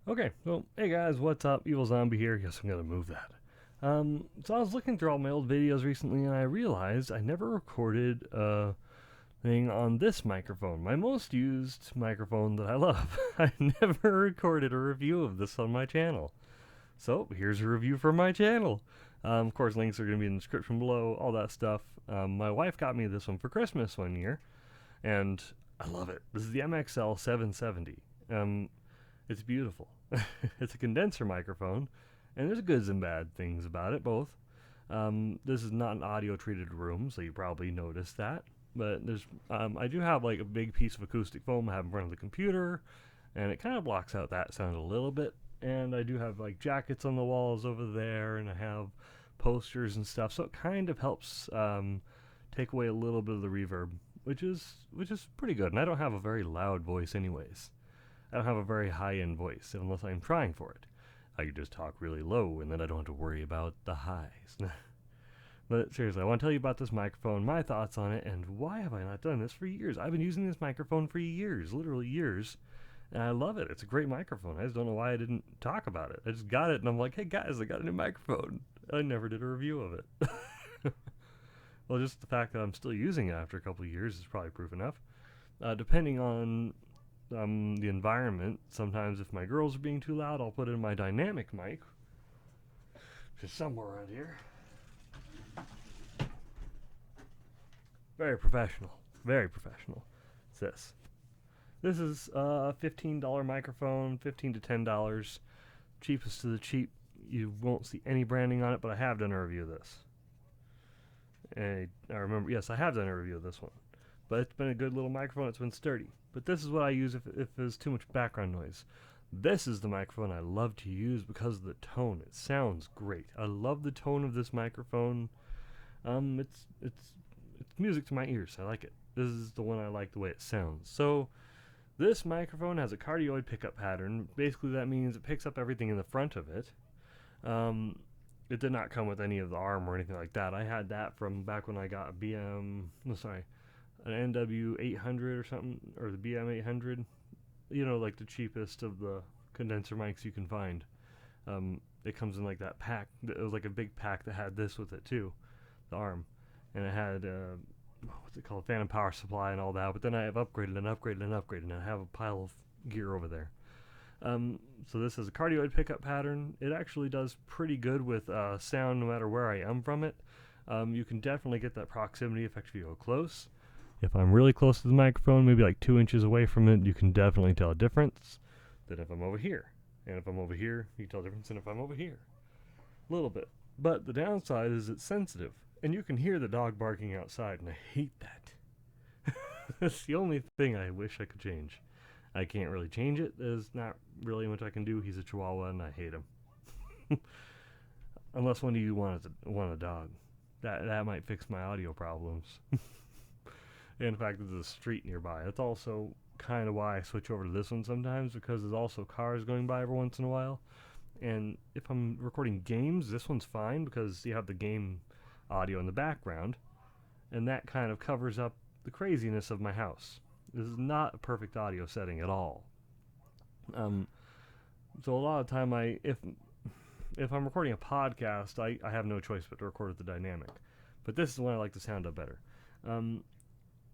Okay, well, hey guys, what's up? Evilzombie here. Guess I'm gonna move that. So I was looking through all my old videos recently, and I realized I never recorded a thing on this microphone, my most used microphone that I love. I never recorded a review of this on my channel. So here's a review for my channel. Of course, links are gonna be in the description below, all that stuff. My wife got me this one for Christmas one year, and I love it. This is the MXL 770. It's beautiful. It's a condenser microphone, and there's goods and bad things about it both. This is not an audio treated room, so you probably noticed that. But I do have like a big piece of acoustic foam I have in front of the computer, and it kind of blocks out that sound a little bit. And I do have like jackets on the walls over there, and I have posters and stuff, so it kind of helps take away a little bit of the reverb, which is pretty good. And I don't have a very loud voice, anyways. I don't have a very high end voice unless I'm trying for it. I could just talk really low and then I don't have to worry about the highs. But seriously, I want to tell you about this microphone, my thoughts on it, and why have I not done this for years? I've been using this microphone for years, literally years, and I love it. It's a great microphone. I just don't know why I didn't talk about it. I just got it and I'm like, hey guys, I got a new microphone. I never did a review of it. Well, just the fact that I'm still using it after a couple of years is probably proof enough. Depending on the environment. Sometimes if my girls are being too loud, I'll put in my dynamic mic, which is somewhere around here. Very professional. Very professional. It's this. This is a $15 microphone, $15 to $10. Cheapest to the cheap. You won't see any branding on it, but I have done a review of this. And I remember, yes, I have done a review of this one. But it's been a good little microphone. It's been sturdy. But this is what I use if there's too much background noise. This is the microphone I love to use because of the tone. It sounds great. I love the tone of this microphone. It's music to my ears. I like it. This is the one I like the way it sounds. So this microphone has a cardioid pickup pattern. Basically, that means it picks up everything in the front of it. It did not come with any of the arm or anything like that. I had that from back when I got a an NW 800 or something, or the BM 800. You know, like the cheapest of the condenser mics you can find. It comes in like that pack. It was like a big pack that had this with it too, the arm, and it had what's it called, phantom power supply and all that. But then I have upgraded and upgraded and upgraded, and I have a pile of gear over there. So this is a cardioid pickup pattern. It actually does pretty good with sound no matter where I am from it. You can definitely get that proximity effect if you go close. If I'm really close to the microphone, maybe like 2 inches away from it, you can definitely tell a difference than if I'm over here. And if I'm over here, you can tell a difference than if I'm over here. A little bit. But the downside is it's sensitive. And you can hear the dog barking outside, and I hate that. That's the only thing I wish I could change. I can't really change it. There's not really much I can do. He's a chihuahua, and I hate him. Unless one of you want a dog. That might fix my audio problems. In fact, there's a street nearby. That's also kind of why I switch over to this one sometimes, because there's also cars going by every once in a while. And if I'm recording games, this one's fine because you have the game audio in the background, and that kind of covers up the craziness of my house. This is not a perfect audio setting at all. So a lot of time, if I'm recording a podcast, I have no choice but to record with the dynamic. But this is when I like the sound up better.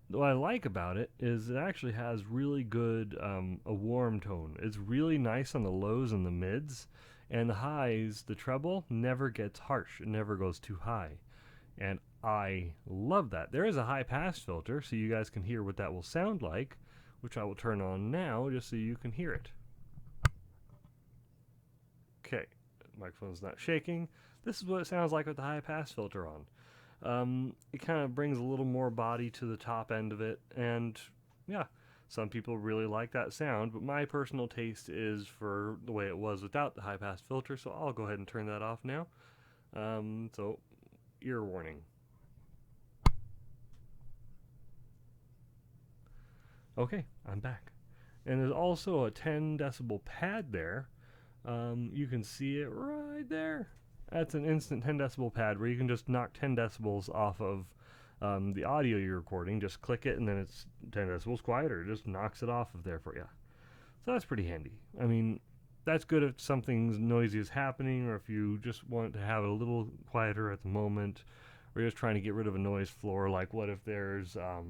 What I like about it is it actually has really good a warm tone. It's really nice on the lows and the mids, and the highs, the treble never gets harsh. It never goes too high, and I love that. There is a high pass filter, so you guys can hear what that will sound like, which I will turn on now just so you can hear it. Okay, microphone's not shaking. This is what it sounds like with the high pass filter on. It kind of brings a little more body to the top end of it, and yeah, some people really like that sound, but my personal taste is for the way it was without the high pass filter, so I'll go ahead and turn that off now. So, ear warning. Okay, I'm back. And there's also a 10 decibel pad there. You can see it right there. That's an instant 10 decibel pad where you can just knock 10 decibels off of the audio you're recording. Just click it and then it's 10 decibels quieter. It just knocks it off of there for you. So that's pretty handy. I mean, that's good if something noisy is happening, or if you just want to have it a little quieter at the moment, or you're just trying to get rid of a noise floor. Like, what if there's a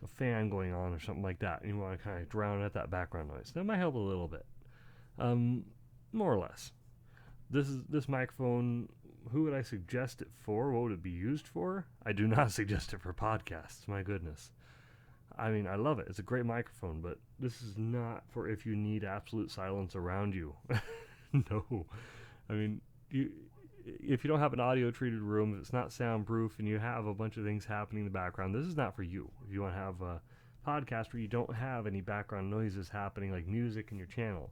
fan going on or something like that, and you want to kind of drown out that background noise? That might help a little bit, more or less. This microphone. Who would I suggest it for? What would it be used for? I do not suggest it for podcasts. My goodness. I mean, I love it. It's a great microphone, but this is not for if you need absolute silence around you. No. I mean, if you don't have an audio-treated room, if it's not soundproof, and you have a bunch of things happening in the background, this is not for you. If you want to have a podcast where you don't have any background noises happening, like music in your channel,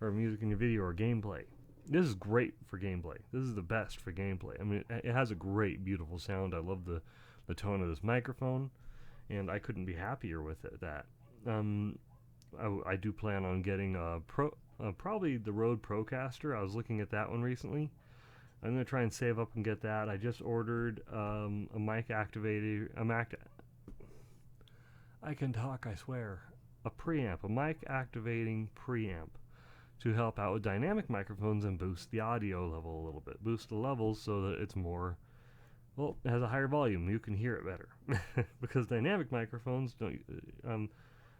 or music in your video, or gameplay. This is great for gameplay. This is the best for gameplay. I mean, it has a great, beautiful sound. I love the tone of this microphone, and I couldn't be happier with it. I do plan on getting probably the Rode Procaster. I was looking at that one recently. I'm going to try and save up and get that. I just ordered a mic activator, I can talk, I swear. A preamp, a mic activating preamp, to help out with dynamic microphones and boost the audio level a little bit. Boost the levels so that it's more, well, it has a higher volume. You can hear it better. Because dynamic microphones don't,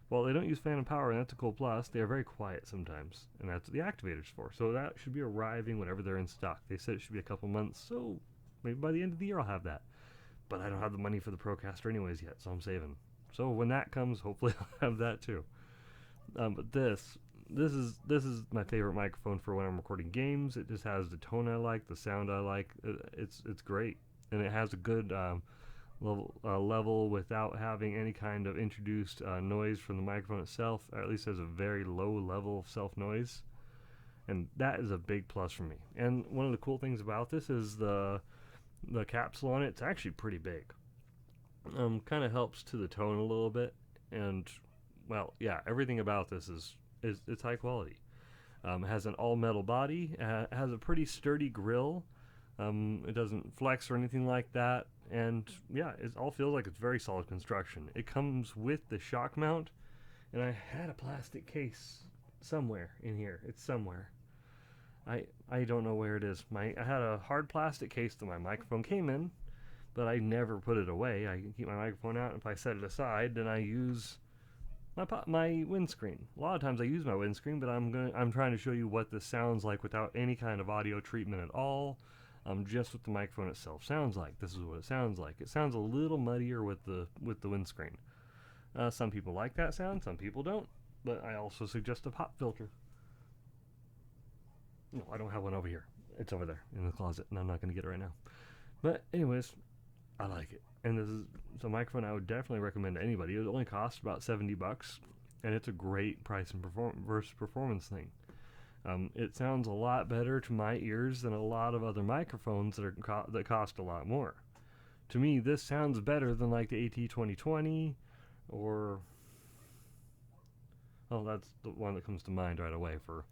well, they don't use phantom power, and that's a cool plus. They are very quiet sometimes, and that's what the activator's for. So that should be arriving whenever they're in stock. They said it should be a couple months, so maybe by the end of the year I'll have that. But I don't have the money for the Procaster anyways yet, so I'm saving. So when that comes, hopefully I'll have that too. But this is my favorite microphone for when I'm recording games. It just has the tone I like, the sound I like. It's great, and it has a good level without having any kind of introduced noise from the microphone itself. Or at least has a very low level of self noise, and that is a big plus for me. And one of the cool things about this is the capsule on it. It's actually pretty big. Kind of helps to the tone a little bit, and well, yeah, everything about this is it's high quality. It has an all metal body. It has a pretty sturdy grill. It doesn't flex or anything like that, and yeah, it all feels like it's very solid construction. It comes with the shock mount, and I had a plastic case somewhere in here. It's somewhere. I don't know where it is. I had a hard plastic case that my microphone came in, but I never put it away. I keep my microphone out, and if I set it aside, then I use my windscreen. A lot of times I use my windscreen, but I'm trying to show you what this sounds like without any kind of audio treatment at all. Just what the microphone itself sounds like. This is what it sounds like. It sounds a little muddier with the windscreen. Some people like that sound, some people don't. But I also suggest a pop filter. No, I don't have one over here. It's over there in the closet, and I'm not going to get it right now. But anyways, I like it. And this is a microphone I would definitely recommend to anybody. It only costs about $70, and it's a great price and versus performance thing. It sounds a lot better to my ears than a lot of other microphones that cost a lot more. To me, this sounds better than like the AT2020, or that's the one that comes to mind right away for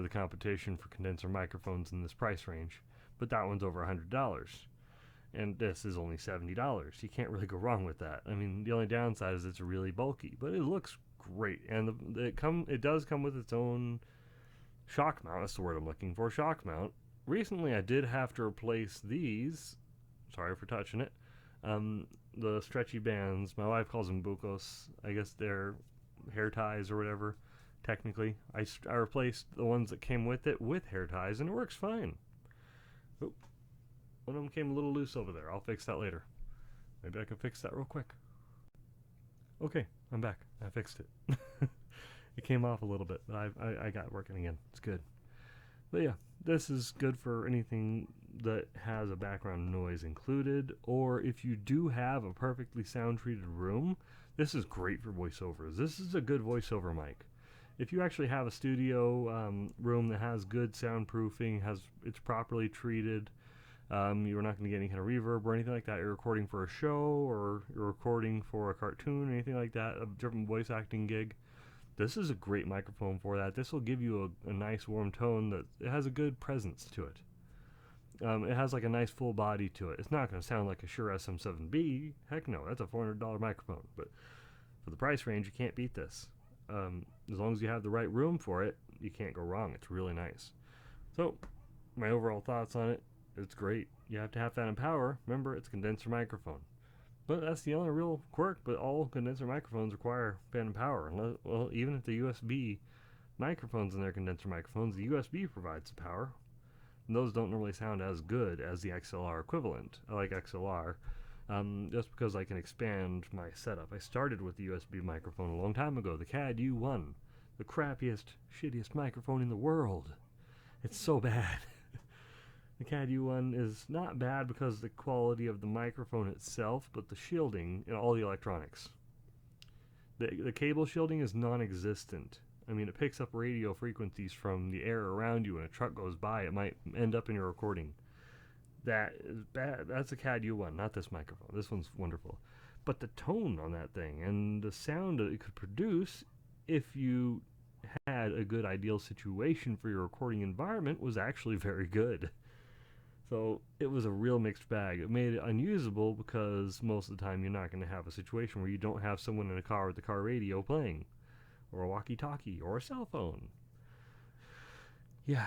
the competition for condenser microphones in this price range. But that one's over $100. And this is only $70. You can't really go wrong with that. I mean, the only downside is it's really bulky, but it looks great. And it does come with its own shock mount. That's the word I'm looking for, shock mount. Recently, I did have to replace these. Sorry for touching it. The stretchy bands. My wife calls them bucos. I guess they're hair ties or whatever. Technically, I replaced the ones that came with it with hair ties, and it works fine. Oh. One of them came a little loose over there. I'll fix that later. Maybe I can fix that real quick. Okay, I'm back. I fixed it. It came off a little bit, but I got it working again. It's good. But yeah, this is good for anything that has a background noise included, or if you do have a perfectly sound-treated room, this is great for voiceovers. This is a good voiceover mic. If you actually have a studio room that has good soundproofing, it's properly treated, you're not going to get any kind of reverb or anything like that. You're recording for a show, or you're recording for a cartoon or anything like that, a different voice acting gig. This is a great microphone for that. This will give you a nice warm tone that it has a good presence to it. It has like a nice full body to it. It's not going to sound like a Shure SM7B. Heck no, that's a $400 microphone. But for the price range, you can't beat this. As long as you have the right room for it, you can't go wrong. It's really nice. So, my overall thoughts on it, it's great. You have to have phantom power. Remember, it's a condenser microphone. But that's the only real quirk, but all condenser microphones require phantom power. Well, even if the USB microphones and their condenser microphones, the USB provides the power. And those don't normally sound as good as the XLR equivalent. I like XLR just because I can expand my setup. I started with the USB microphone a long time ago, the CAD U1, the crappiest, shittiest microphone in the world. It's so bad. The CAD U1 is not bad because of the quality of the microphone itself, but the shielding and all the electronics. The cable shielding is non-existent. I mean, it picks up radio frequencies from the air around you. When a truck goes by, it might end up in your recording. That is bad. That's a CAD U1, not this microphone. This one's wonderful. But the tone on that thing and the sound that it could produce, if you had a good ideal situation for your recording environment, was actually very good. So it was a real mixed bag. It made it unusable because most of the time you're not going to have a situation where you don't have someone in a car with the car radio playing, or a walkie-talkie, or a cell phone. Yeah,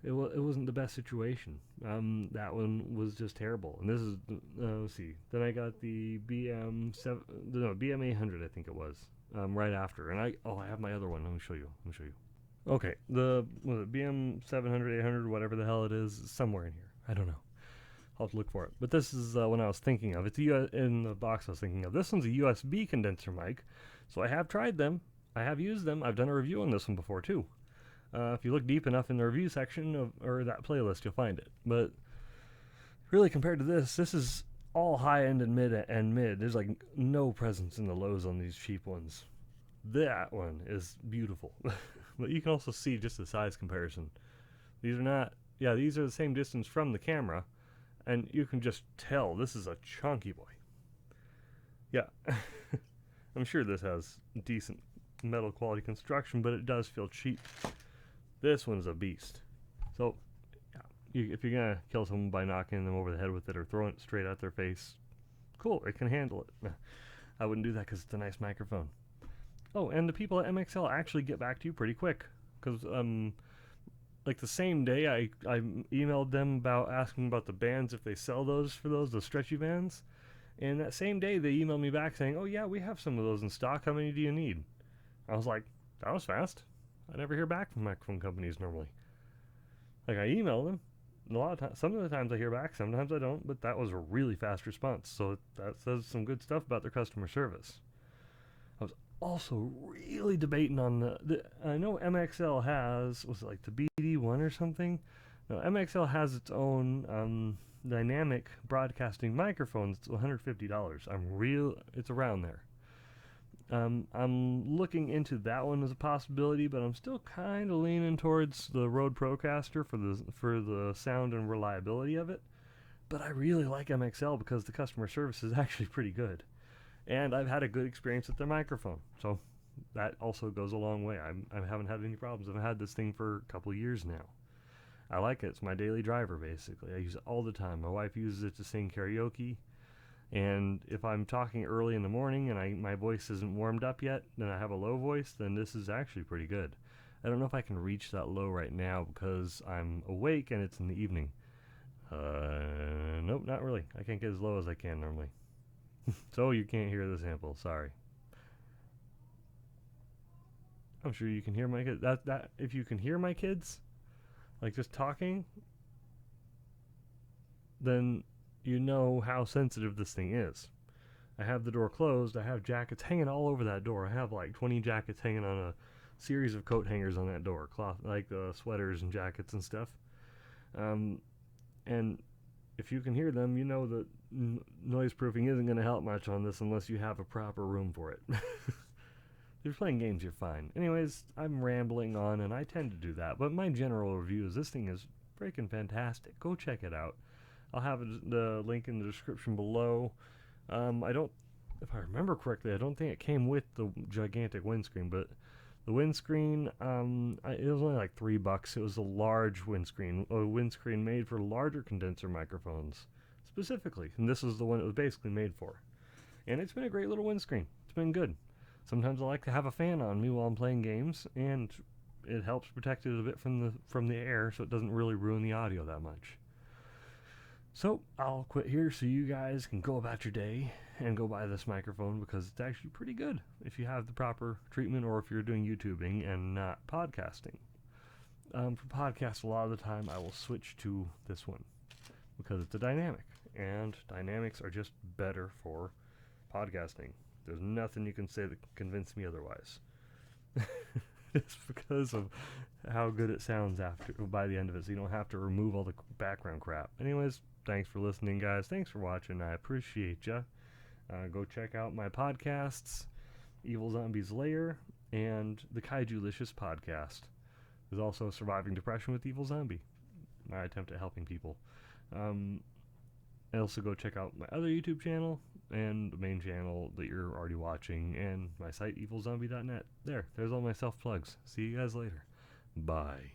it wasn't the best situation. That one was just terrible. And this is, let's see. Then I got the BM800, I think it was, right after. And I have my other one. Let me show you. Okay, was it BM700, 800, whatever the hell it is, somewhere in here. I don't know. I'll have to look for it. But this is one I was thinking of. It's in the box I was thinking of. This one's a USB condenser mic. So I have tried them. I have used them. I've done a review on this one before too. If you look deep enough in the review section or that playlist, you'll find it. But really, compared to this is all high end and mid. There's like no presence in the lows on these cheap ones. That one is beautiful. But you can also see just the size comparison. These are the same distance from the camera, and you can just tell this is a chunky boy. Yeah. I'm sure this has decent metal quality construction, but it does feel cheap. This one's a beast. So, if you're gonna kill someone by knocking them over the head with it or throwing it straight at their face, cool, it can handle it. I wouldn't do that because it's a nice microphone. Oh, and the people at MXL actually get back to you pretty quick, because like the same day I emailed them about asking about the bands, if they sell those the stretchy bands, and that same day they emailed me back saying, oh yeah, we have some of those in stock, how many do you need? I was like, that was fast. I never hear back from microphone companies normally. Like, I email them. A lot of times, some of the times I hear back, sometimes I don't, but that was a really fast response. So that says some good stuff about their customer service. I was also really debating on I know MXL has, was it like the BD1 or something? No, MXL has its own dynamic broadcasting microphones. It's $150. It's around there. I'm looking into that one as a possibility, but I'm still kind of leaning towards the Rode Procaster for the sound and reliability of it. But I really like MXL because the customer service is actually pretty good, and I've had a good experience with their microphone, so that also goes a long way. I haven't had any problems. I've had this thing for a couple years now. I like it. It's my daily driver, basically. I use it all the time. My wife uses it to sing karaoke. And if I'm talking early in the morning and my voice isn't warmed up yet, then I have a low voice, then this is actually pretty good. I don't know if I can reach that low right now because I'm awake and it's in the evening. Nope, not really. I can't get as low as I can normally. So you can't hear the sample, sorry. I'm sure you can hear my kids. If you can hear my kids, like just talking, then you know how sensitive this thing is. I have the door closed. I have jackets hanging all over that door. I have like 20 jackets hanging on a series of coat hangers on that door, cloth, like sweaters and jackets and stuff. And if you can hear them, you know that noise proofing isn't going to help much on this unless you have a proper room for it. If you're playing games, you're fine. Anyways, I'm rambling on, and I tend to do that. But my general review is this thing is freaking fantastic. Go check it out. I'll have the link in the description below. If I remember correctly, I don't think it came with the gigantic windscreen, but the windscreen, it was only like $3. It was a large windscreen, a windscreen made for larger condenser microphones, specifically. And this is the one it was basically made for. And it's been a great little windscreen. It's been good. Sometimes I like to have a fan on me while I'm playing games, and it helps protect it a bit from the air, so it doesn't really ruin the audio that much. So I'll quit here so you guys can go about your day and go buy this microphone, because it's actually pretty good if you have the proper treatment, or if you're doing YouTubing and not podcasting. For podcasts, a lot of the time I will switch to this one because it's a dynamic, and dynamics are just better for podcasting. There's nothing you can say that can convince me otherwise. It's because of how good it sounds by the end of it, so you don't have to remove all the background crap. Anyways, thanks for listening, guys. Thanks for watching. I appreciate ya. Go check out my podcasts, Evilzombie's Lair, and the Kaijulicious podcast. There's also Surviving Depression with Evilzombie, my attempt at helping people. Also go check out my other YouTube channel and the main channel that you're already watching, and my site, evilzombie.net. There's all my self-plugs. See you guys later. Bye.